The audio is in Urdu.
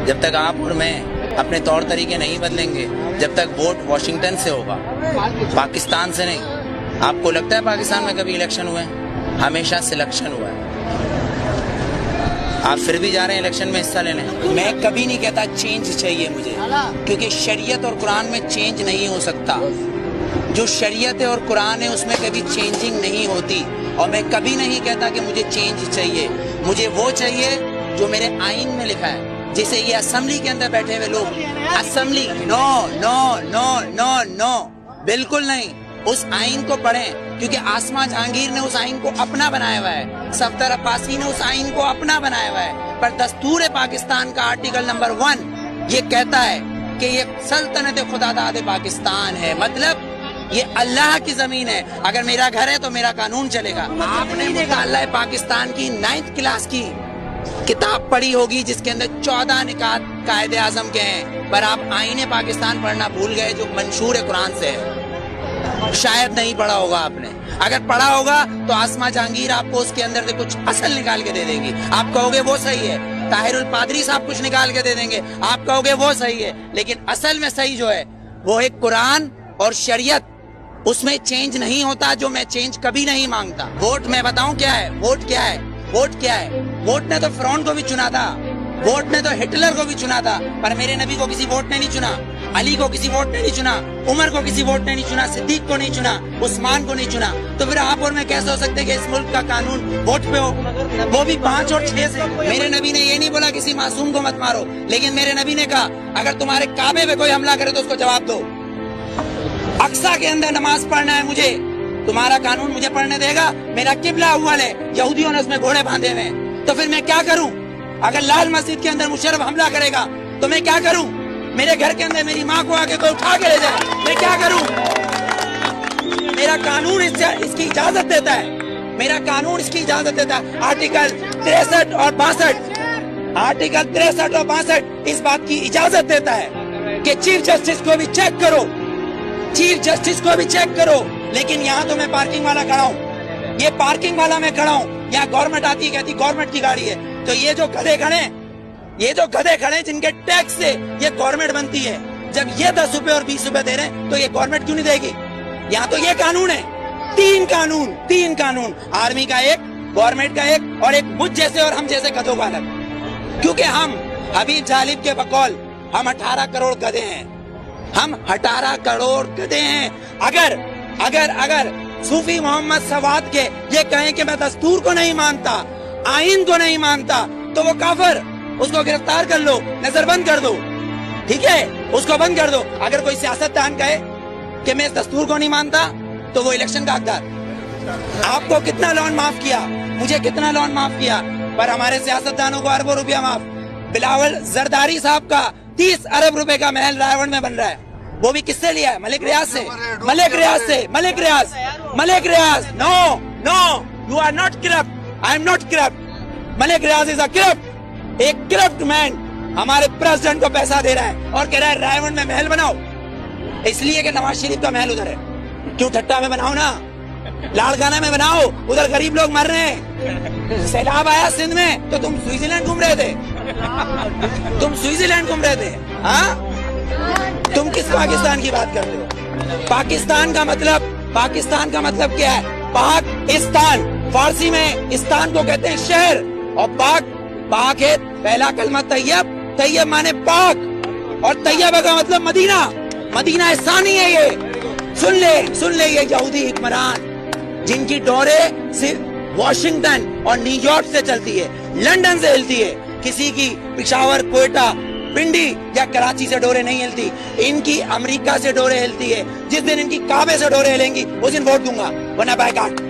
جب تک آپ اور میں اپنے طور طریقے نہیں بدلیں گے، جب تک ووٹ واشنگٹن سے ہوگا، پاکستان سے نہیں۔ آپ کو لگتا ہے پاکستان میں کبھی الیکشن ہوئے ہیں؟ ہمیشہ سلیکشن ہوا ہے۔ آپ پھر بھی جا رہے ہیں الیکشن میں حصہ لینے۔ میں کبھی نہیں کہتا چینج چاہیے مجھے، کیونکہ شریعت اور قرآن میں چینج نہیں ہو سکتا۔ جو شریعت ہے اور قرآن ہے اس میں کبھی چینجنگ نہیں ہوتی، اور میں کبھی نہیں کہتا کہ مجھے چینج چاہیے۔ مجھے وہ چاہیے جو میرے آئین میں لکھا ہے۔ جیسے یہ اسمبلی کے اندر بیٹھے ہوئے لوگ، اسمبلی نو نو نو نو نو، بالکل نہیں۔ اس آئین کو پڑھیں، کیونکہ آسما جہانگیر نے اس آئین کو اپنا بنایا ہوا ہے، صفدر عباسی نے اس آئین کو اپنا بنایا ہوا ہے۔ پر دستور پاکستان کا آرٹیکل نمبر 1 یہ کہتا ہے کہ یہ سلطنت خداداد پاکستان ہے، مطلب یہ اللہ کی زمین ہے۔ اگر میرا گھر ہے تو میرا قانون چلے گا۔ آپ نے مطالعہ پاکستان کی 9th کلاس کی کتاب پڑھی ہوگی جس کے اندر 14 نکات قائد اعظم کے ہیں، پر آپ آئین پاکستان پڑھنا بھول گئے جو منشور قرآن سے ہے۔ شاید نہیں پڑھا ہوگا آپ نے، اگر پڑھا ہوگا تو آسما جہانگیر آپ کو اس کے اندر سے کچھ اصل نکال کے دے دیں گی، آپ کہو گے وہ صحیح ہے۔ طاہر الپادری صاحب کچھ نکال کے دے دیں گے، آپ کہو گے وہ صحیح ہے۔ لیکن اصل میں صحیح جو ہے وہ ہے قرآن اور شریعت، اس میں چینج نہیں ہوتا، جو میں چینج کبھی نہیں مانگتا۔ ووٹ میں بتاؤں کیا ہے؟ ووٹ کیا ہے؟ ووٹ کیا ہے؟ ووٹ نے تو فرعون کو بھی چنا تھا، ووٹ نے تو ہٹلر کو بھی چنا تھا، پر میرے نبی کو کسی ووٹ نے نہیں چنا، علی کو کسی ووٹ نے نہیں چنا، عمر کو کسی ووٹ نے نہیں چنا، صدیق کو نہیں چنا، عثمان کو نہیں چنا۔ تو پھر آپ اور میں کیسے ہو سکتے کہ اس ملک کا قانون ووٹ پہ ہو؟ وہ بھی 5 اور 6 سے۔ میرے نبی نے یہ نہیں بولا کسی معصوم کو مت مارو، لیکن میرے نبی نے کہا اگر تمہارے کعبے پہ کوئی حملہ کرے تو اس کو جواب دو۔ اقصی کے اندر نماز پڑھنا ہے مجھے، تمہارا قانون مجھے پڑھنے دے گا؟ میرا قبلہ اول ہے، یہودیوں نے اس میں گھوڑے باندھے ہوئے ہیں، تو پھر میں کیا کروں؟ اگر لال مسجد کے اندر مشرف حملہ کرے گا تو میں کیا کروں؟ میرے گھر کے اندر میری ماں کو آ کے کوئی اٹھا کے لے جائے، میں کیا کروں؟ میرا قانون اس کی اجازت دیتا ہے، میرا قانون اس کی اجازت دیتا ہے۔ آرٹیکل 63 اور 62، آرٹیکل 63 اور 62 اس بات کی اجازت دیتا ہے کہ چیف جسٹس کو بھی چیک کرو، چیف جسٹس کو بھی چیک کرو۔ لیکن یہاں تو میں پارکنگ والا کھڑا ہوں، یہ پارکنگ والا میں کھڑا ہوں، یہاں گورنمنٹ آتی ہے کہتی گورنمنٹ کی گاڑی ہے، تو یہ جو گدھے کھڑے ہیں، یہ جو گدھے کھڑے ہیں جن کے ٹیکس سے یہ گورنمنٹ بنتی ہے، جب یہ 10 روپے اور 20 روپے دے رہے ہیں تو یہ گورنمنٹ کیوں نہیں دے گی؟ یہاں تو یہ قانون ہے، 3 قانون، آرمی کا ایک، گورنمنٹ کا ایک، اور ایک مجھ جیسے اور ہم جیسے گدھوں کا الگ۔ کیونکہ ہم حبیب جالب کے بقول ہم 18 کروڑ گدھے ہیں، ہم 18 کروڑ گدھے ہیں۔ اگر صوفی محمد سواد کے یہ کہیں کہ میں دستور کو نہیں مانتا، آئین کو نہیں مانتا، تو وہ کافر، اس کو گرفتار کر لو، نظر بند کر دو، ٹھیک ہے، اس کو بند کر دو۔ اگر کوئی سیاستدان کہے کہ میں اس دستور کو نہیں مانتا تو وہ الیکشن کا حقدار۔ آپ کو کتنا لون معاف کیا، مجھے کتنا لون معاف کیا، پر ہمارے سیاستدانوں کو اربوں روپیہ معاف۔ بلاول زرداری صاحب کا 30 ارب روپے کا محل رائے میں بن رہا ہے، وہ بھی کس سے لیا ہے؟ ملک ریاض سے، Malik Riaz. No you are not corrupt, I am not corrupt, Malik Riaz is a corrupt, ایک کرپٹ مین ہمارے پریزیڈنٹ کو پیسہ دے رہا ہے اور کہہ رہا ہے رائے میں محل بناؤ، اس لیے کہ نواز شریف کا محل ادھر ہے۔ کیوں ٹھٹا میں بناؤ نا، لاڑکانہ میں بناؤ، ادھر غریب لوگ مر رہے ہیں۔ سیلاب آیا سندھ میں تو تم سوئٹزرلینڈ گھوم رہے تھے، ہاں؟ تم کس پاکستان کی بات کرتے ہو؟ پاکستان کا مطلب کیا ہے؟ پاکستان، فارسی میں استان کو کہتے ہیں شہر، اور پاک ہے پہلا کلمہ طیب مانے پاک، اور طیبہ کا مطلب مدینہ ثانی ہے۔ یہ سن لے، یہ یہودی حکمران جن کی ڈورے صرف واشنگٹن اور نیو یارک سے چلتی ہے، لندن سے ہلتی ہے، کسی کی پشاور، کوئٹہ، پنڈی یا کراچی سے ڈورے نہیں ہلتی، ان کی امریکہ سے ڈورے ہلتی ہے۔ جس دن ان کی کعبے سے ڈورے ہلیں گی اس دن ووٹ دوں گا، ورنہ بائیکاٹ۔